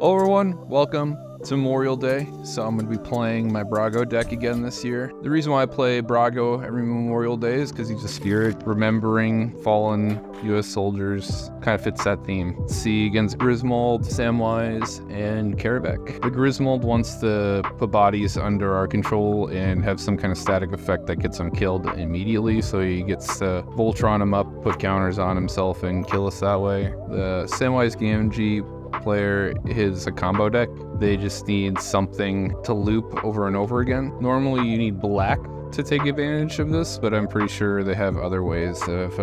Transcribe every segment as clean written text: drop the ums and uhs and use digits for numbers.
Hello everyone, welcome to Memorial Day. So I'm going to be playing my Brago deck again this year. The reason why I play Brago every Memorial Day is because he's a spirit, remembering fallen U.S. soldiers, kind of fits that theme. Let's see, against Griswold, Samwise, and Karabek. The Griswold wants to put bodies under our control and have some kind of static effect that gets him killed immediately, so he gets to Voltron him up, put counters on himself, and kill us that way. The Samwise Gamgee player is a combo deck. They just need something to loop over and over again. Normally you need black to take advantage of this, but I'm pretty sure they have other ways of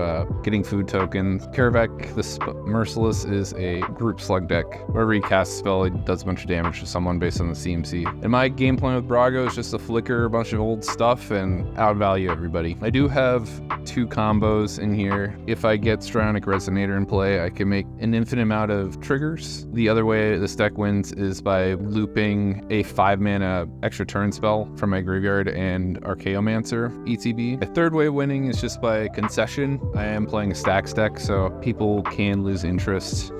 getting food tokens. Karabek, the Merciless, is a group slug deck. Wherever he casts a spell, it does a bunch of damage to someone based on the CMC. And my game plan with Brago is just to flicker a bunch of old stuff and outvalue everybody. I do have 2 combos in here. If I get Strionic Resonator in play, I can make an infinite amount of triggers. The other way this deck wins is by looping a 5-mana extra turn spell from my graveyard and Archaeomancer ETB. A third way of winning is just by concession. I am playing a stacks deck, so people can lose interest.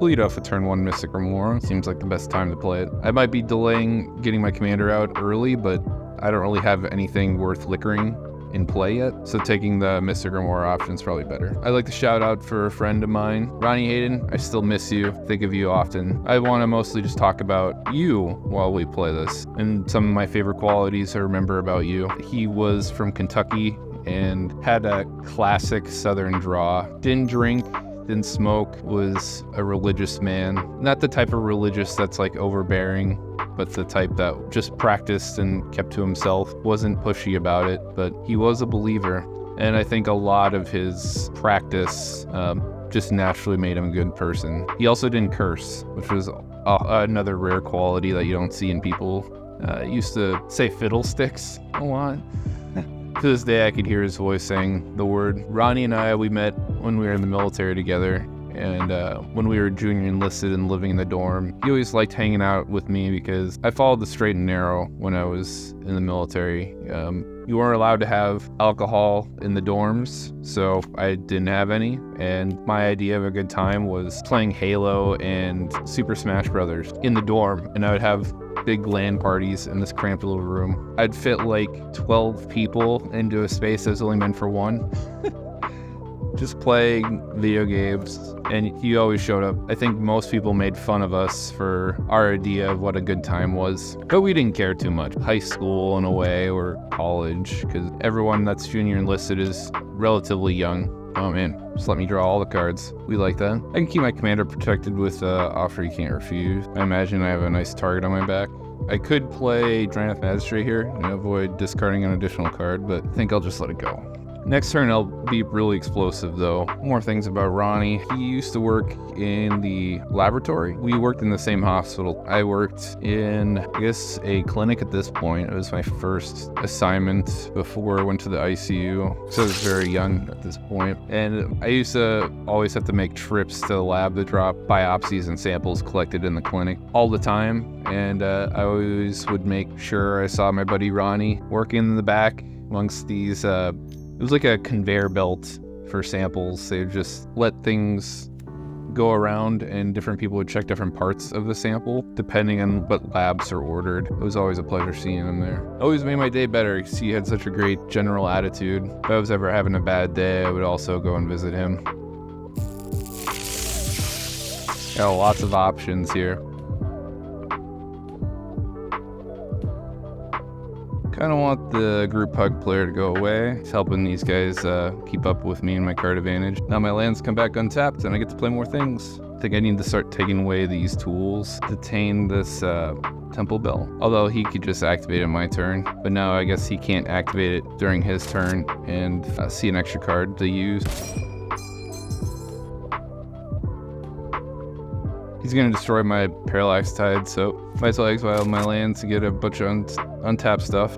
Lead off a turn 1 Mystic Remora. Seems like the best time to play it. I might be delaying getting my commander out early, but I don't really have anything worth liquoring in play yet, so taking the Mystic Remora option is probably better. I'd like to shout out for a friend of mine, Ronnie Hayden. I still miss you, think of you often. I want to mostly just talk about you while we play this, and some of my favorite qualities I remember about you. He was from Kentucky and had a classic Southern draw. Didn't drink, didn't smoke, was a religious man. Not the type of religious that's like overbearing, but the type that just practiced and kept to himself, wasn't pushy about it, but he was a believer. And I think a lot of his practice just naturally made him a good person. He also didn't curse, which was another rare quality that you don't see in people. Used to say fiddlesticks a lot. To this day, I could hear his voice saying the word. Ronnie and I, we met when we were in the military together. And when we were junior enlisted and living in the dorm, he always liked hanging out with me because I followed the straight and narrow when I was in the military. You weren't allowed to have alcohol in the dorms, so I didn't have any. And my idea of a good time was playing Halo and Super Smash Brothers in the dorm. And I would have big LAN parties in this cramped little room. I'd fit like 12 people into a space that was only meant for one. Just playing video games, and he always showed up. I think most people made fun of us for our idea of what a good time was, but we didn't care too much. High school in a way, or college, because everyone that's junior enlisted is relatively young. Oh man, just let me draw all the cards. We like that. I can keep my commander protected with Offer You Can't Refuse. I imagine I have a nice target on my back. I could play Drannith Magistrate here and avoid discarding an additional card, but I think I'll just let it go. Next turn, I'll be really explosive, though. More things about Ronnie. He used to work in the laboratory. We worked in the same hospital. I worked in, I guess, a clinic at this point. It was my first assignment before I went to the ICU. So I was very young at this point. And I used to always have to make trips to the lab to drop biopsies and samples collected in the clinic all the time. And I always would make sure I saw my buddy Ronnie working in the back amongst these it was like a conveyor belt for samples. They would just let things go around and different people would check different parts of the sample depending on what labs are ordered. It was always a pleasure seeing him there. Always made my day better because he had such a great general attitude. If I was ever having a bad day, I would also go and visit him. Got lots of options here. Kind of want the group hug player to go away. It's helping these guys keep up with me and my card advantage. Now my lands come back untapped and I get to play more things. I think I need to start taking away these tools to tame this Temple Bell. Although he could just activate it on my turn. But now I guess he can't activate it during his turn and see an extra card to use. He's gonna destroy my Parallax Tide, so might as well exile my lands to get a bunch of untapped stuff.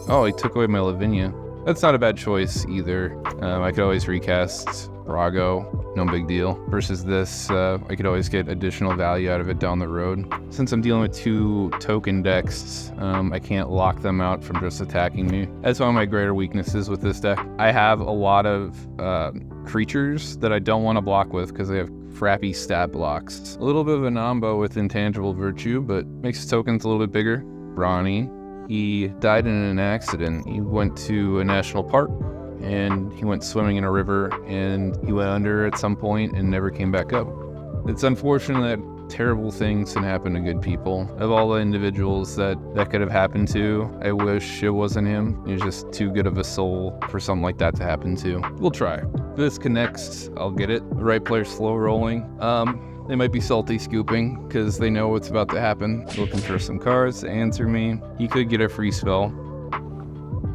Oh, he took away my Lavinia. That's not a bad choice either. I could always recast Brago, no big deal. Versus this, I could always get additional value out of it down the road. Since I'm dealing with 2 token decks, I can't lock them out from just attacking me. That's one of my greater weaknesses with this deck. I have a lot of creatures that I don't want to block with because they have frappy stat blocks. A little bit of a Nombo with intangible virtue, but makes his tokens a little bit bigger. Ronnie, he died in an accident. He went to a national park and he went swimming in a river and he went under at some point and never came back up. It's unfortunate that terrible things can happen to good people. Of all the individuals that could have happened to, I wish it wasn't him. He's just too good of a soul for something like that to happen to. We'll try. If this connects, I'll get it. The right player's slow rolling. They might be salty scooping because they know what's about to happen. Looking for some cards to answer me. He could get a free spell.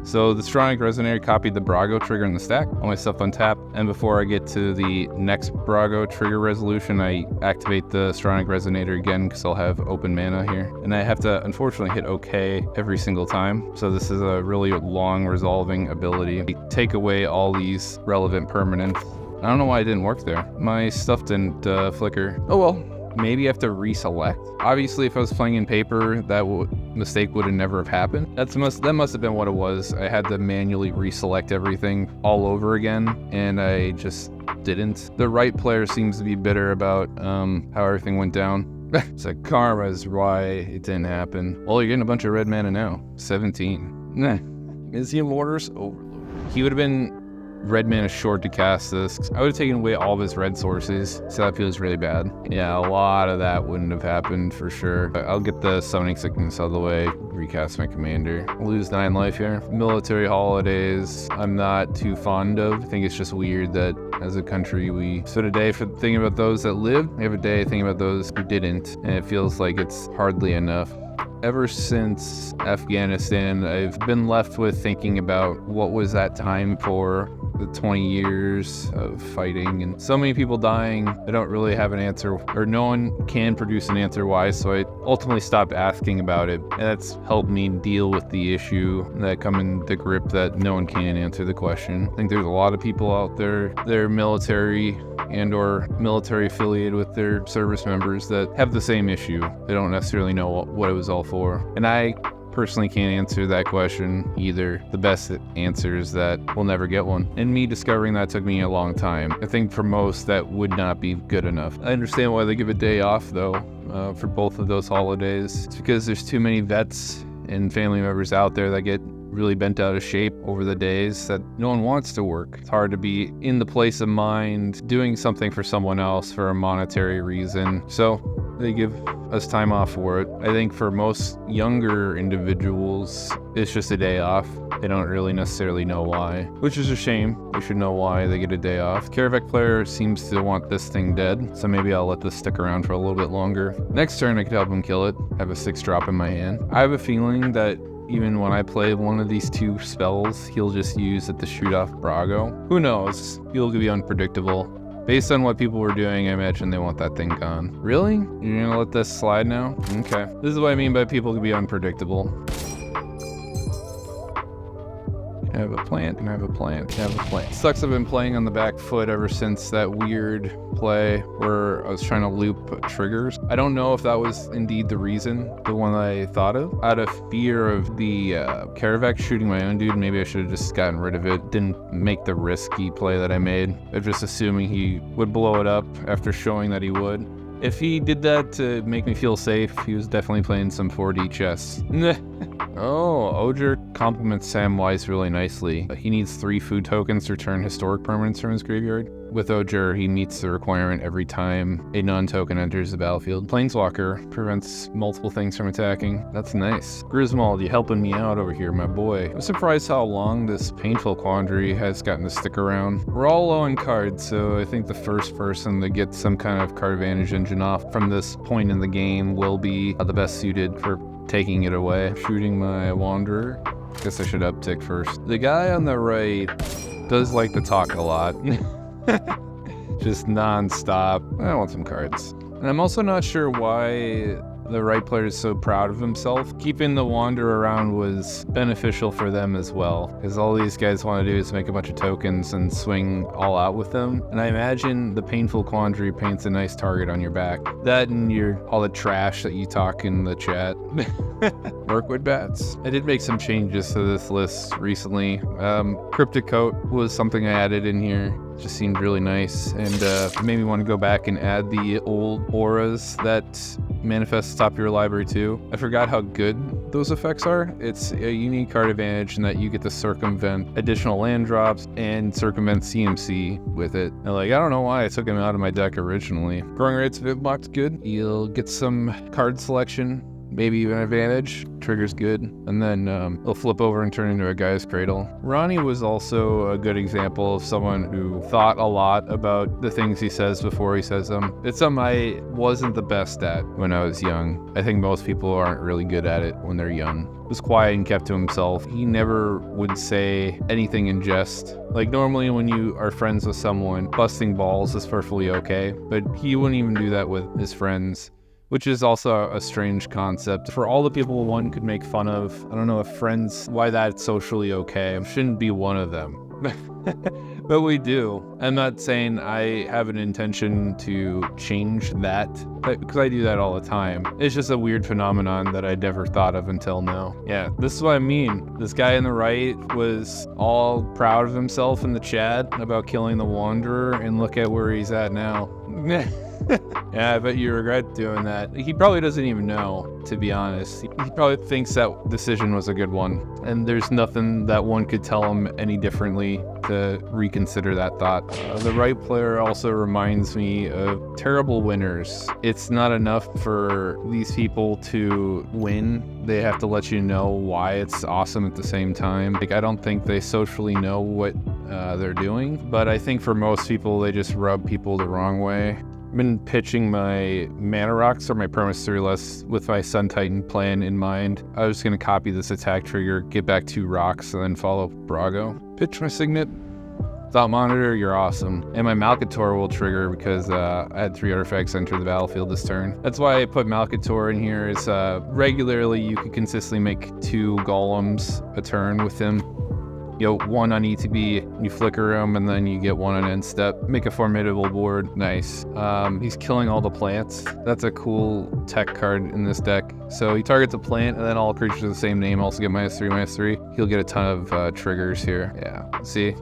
So the Stronach Resonator copied the Brago trigger in the stack, all my stuff untapped, and before I get to the next Brago trigger resolution, I activate the Stronach Resonator again because I'll have open mana here. And I have to unfortunately hit OK every single time, so this is a really long resolving ability. I take away all these relevant permanents. I don't know why it didn't work there. My stuff didn't flicker. Oh well. Maybe I have to reselect. Obviously, if I was playing in paper, that mistake would have never have happened. That must have been what it was. I had to manually reselect everything all over again, and I just didn't. The right player seems to be bitter about how everything went down. It's like karma is why it didn't happen. Well, you're getting a bunch of red mana now. 17. Nah. Izium Mortar's Overload. He would have been red mana short to cast this. I would have taken away all of his red sources, so that feels really bad. Yeah, a lot of that wouldn't have happened for sure. I'll get the Summoning Sickness out of the way, recast my commander. Lose 9 life here. Military holidays, I'm not too fond of. I think it's just weird that as a country we spend a day for thinking about those that lived. We have a day thinking about those who didn't, and it feels like it's hardly enough. Ever since Afghanistan, I've been left with thinking about what was that time for, the 20 years of fighting and so many people dying. I don't really have an answer, or no one can produce an answer why, so I ultimately stopped asking about it. And that's helped me deal with the issue that come in the grip that no one can answer the question. I think there's a lot of people out there, they're military and or military affiliated with their service members that have the same issue. They don't necessarily know what it was all for. And I personally can't answer that question either. The best answer is that we'll never get one. And me discovering that took me a long time. I think for most that would not be good enough. I understand why they give a day off though, for both of those holidays. It's because there's too many vets and family members out there that get really bent out of shape over the days that no one wants to work. It's hard to be in the place of mind doing something for someone else for a monetary reason. So they give us time off for it. I think for most younger individuals, it's just a day off. They don't really necessarily know why, which is a shame. They should know why they get a day off. Karavek player seems to want this thing dead, so maybe I'll let this stick around for a little bit longer. Next turn, I could help him kill it. I have a 6-drop in my hand. I have a feeling that even when I play one of these 2 spells, he'll just use it to shoot off Brago. Who knows? People could be unpredictable. Based on what people were doing, I imagine they want that thing gone. Really? You're gonna let this slide now? Okay. This is what I mean by people could be unpredictable. Can I have a plant? Can I have a plant? Can I have a plant? Sucks I've been playing on the back foot ever since that weird play where I was trying to loop triggers. I don't know if that was indeed the reason, the one that I thought of. Out of fear of the Karavek shooting my own dude, maybe I should have just gotten rid of it. Didn't make the risky play that I made of just assuming he would blow it up after showing that he would. If he did that to make me feel safe, he was definitely playing some 4D chess. Oh, Ojer compliments Samwise really nicely. He needs 3 food tokens to return historic permanents from his graveyard. With Ojer, he meets the requirement every time a non-token enters the battlefield. Planeswalker prevents multiple things from attacking. That's nice. Griswold, you helping me out over here, my boy. I'm surprised how long this painful quandary has gotten to stick around. We're all low on cards, so I think the first person to get some kind of card advantage engine off from this point in the game will be the best suited for taking it away. Shooting my Wanderer. Guess I should uptick first. The guy on the right does like to talk a lot. Just non-stop. I want some cards. And I'm also not sure why the right player is so proud of himself. Keeping the Wanderer around was beneficial for them as well, because all these guys want to do is make a bunch of tokens and swing all out with them. And I imagine the Painful Quandary paints a nice target on your back. That and all the trash that you talk in the chat. Mirkwood Bats. I did make some changes to this list recently. Cryptic Coat was something I added in here. Just seemed really nice, and made me want to go back and add the old auras that manifest the top of your library too. I forgot how good those effects are. It's a unique card advantage in that you get to circumvent additional land drops and circumvent CMC with it. And I don't know why I took him out of my deck originally. Growing Rates of Ibmock's good. You'll get some card selection, maybe even advantage. Trigger's good. And then he'll flip over and turn into a Guy's Cradle. Ronnie was also a good example of someone who thought a lot about the things he says before he says them. It's something I wasn't the best at when I was young. I think most people aren't really good at it when they're young. He was quiet and kept to himself. He never would say anything in jest. Normally when you are friends with someone, busting balls is perfectly okay, but he wouldn't even do that with his friends, which is also a strange concept. For all the people one could make fun of, I don't know if friends, why that's socially okay. I shouldn't be one of them. But we do. I'm not saying I have an intention to change that, because I do that all the time. It's just a weird phenomenon that I never thought of until now. Yeah, this is what I mean. This guy on the right was all proud of himself in the chat about killing the Wanderer, and look at where he's at now. Yeah, I bet you regret doing that. He probably doesn't even know, to be honest. He probably thinks that decision was a good one, and there's nothing that one could tell him any differently to reconsider that thought. The right player also reminds me of terrible winners. It's not enough for these people to win. They have to let you know why it's awesome at the same time. I don't think they socially know what they're doing, but I think for most people, they just rub people the wrong way. I've been pitching my Mana Rocks or my Permanence 3 less with my Sun Titan plan in mind. I was going to copy this attack trigger, get back 2 rocks, and then follow Brago. Pitch my Signet. Thought Monitor, you're awesome. And my Malcator will trigger because I had 3 artifacts enter the battlefield this turn. That's why I put Malcator in here, is regularly you can consistently make 2 golems a turn with him. One on ETB, you flicker him, and then you get 1 on end step. Make a formidable board. Nice. He's killing all the plants. That's a cool tech card in this deck. So he targets a plant, and then all creatures of the same name also get -3/-3. He'll get a ton of triggers here. Yeah, see?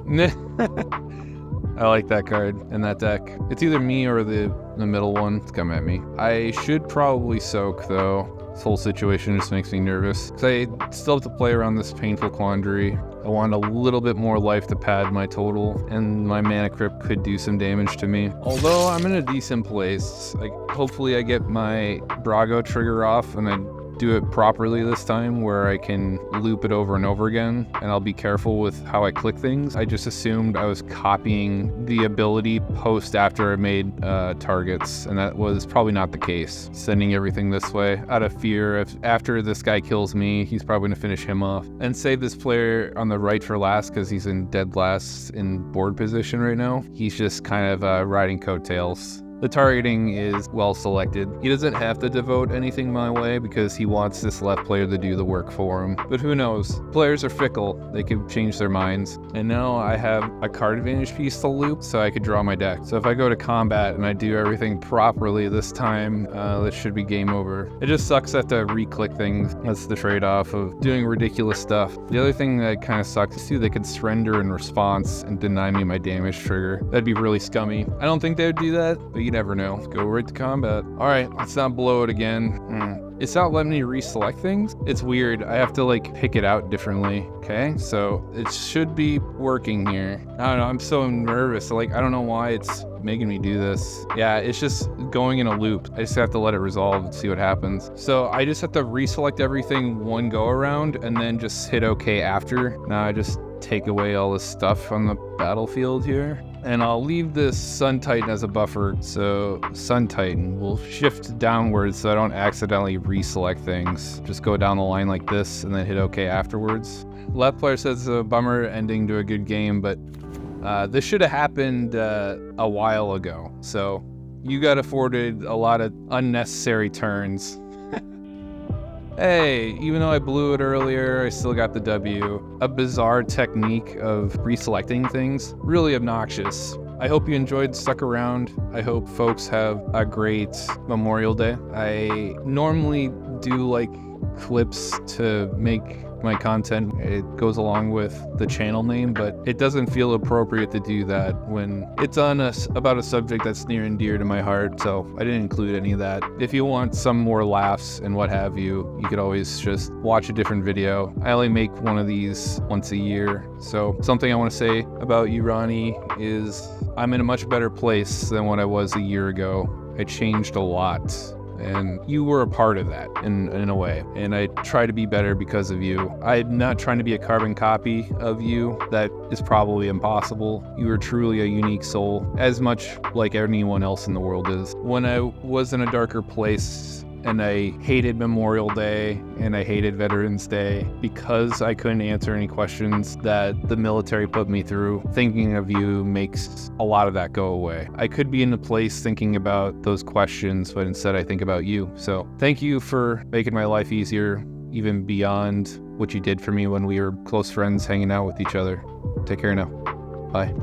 I like that card in that deck. It's either me or the middle one. It's come at me. I should probably soak, though. This whole situation just makes me nervous, because I still have to play around this Painful Quandary. I want a little bit more life to pad my total, and my Mana Crypt could do some damage to me. Although I'm in a decent place. Hopefully I get my Brago trigger off, and I do it properly this time, where I can loop it over and over again, and I'll be careful with how I click things. I just assumed I was copying the ability post after I made targets, and that was probably not the case. Sending everything this way out of fear. If after this guy kills me, he's probably gonna finish him off and save this player on the right for last, because he's in dead last in board position right now. He's just kind of riding coattails. The targeting is well selected. He doesn't have to devote anything my way because he wants this left player to do the work for him. But who knows? Players are fickle. They could change their minds. And now I have a card advantage piece to loop, so I could draw my deck. So if I go to combat and I do everything properly this time, this should be game over. It just sucks I have to re-click things. That's the trade-off of doing ridiculous stuff. The other thing that kind of sucks is too, they could surrender in response and deny me my damage trigger. That'd be really scummy. I don't think they would do that, but you never know. Go right to combat. All right, let's not blow it again. It's not letting me reselect things. It's weird. I have to pick it out differently. Okay, so it should be working here. I don't know. I'm so nervous. I don't know why it's making me do this. Yeah, it's just going in a loop. I just have to let it resolve and see what happens. So I just have to reselect everything one go around and then just hit OK after. Now I just take away all this stuff on the battlefield here. And I'll leave this Sun Titan as a buffer, so Sun Titan will shift downwards so I don't accidentally reselect things. Just go down the line like this and then hit OK afterwards. Left player says it's a bummer ending to a good game, but this should have happened a while ago. So you got afforded a lot of unnecessary turns. Hey, even though I blew it earlier, I still got the W. A bizarre technique of reselecting things. Really obnoxious. I hope you enjoyed, stuck around. I hope folks have a great Memorial Day. I normally do like clips to make my content. It goes along with the channel name, but it doesn't feel appropriate to do that when it's on about a subject that's near and dear to my heart, so I didn't include any of that. If you want some more laughs and what have you, you could always just watch a different video. I only make one of these once a year, so something I want to say about you, Ronnie, is I'm in a much better place than what I was a year ago. I changed a lot. And you were a part of that in a way. And I try to be better because of you. I'm not trying to be a carbon copy of you. That is probably impossible. You are truly a unique soul, as much like anyone else in the world is. When I was in a darker place, and I hated Memorial Day and I hated Veterans Day because I couldn't answer any questions that the military put me through. Thinking of you makes a lot of that go away. I could be in a place thinking about those questions, but instead I think about you. So thank you for making my life easier, even beyond what you did for me when we were close friends hanging out with each other. Take care now. Bye.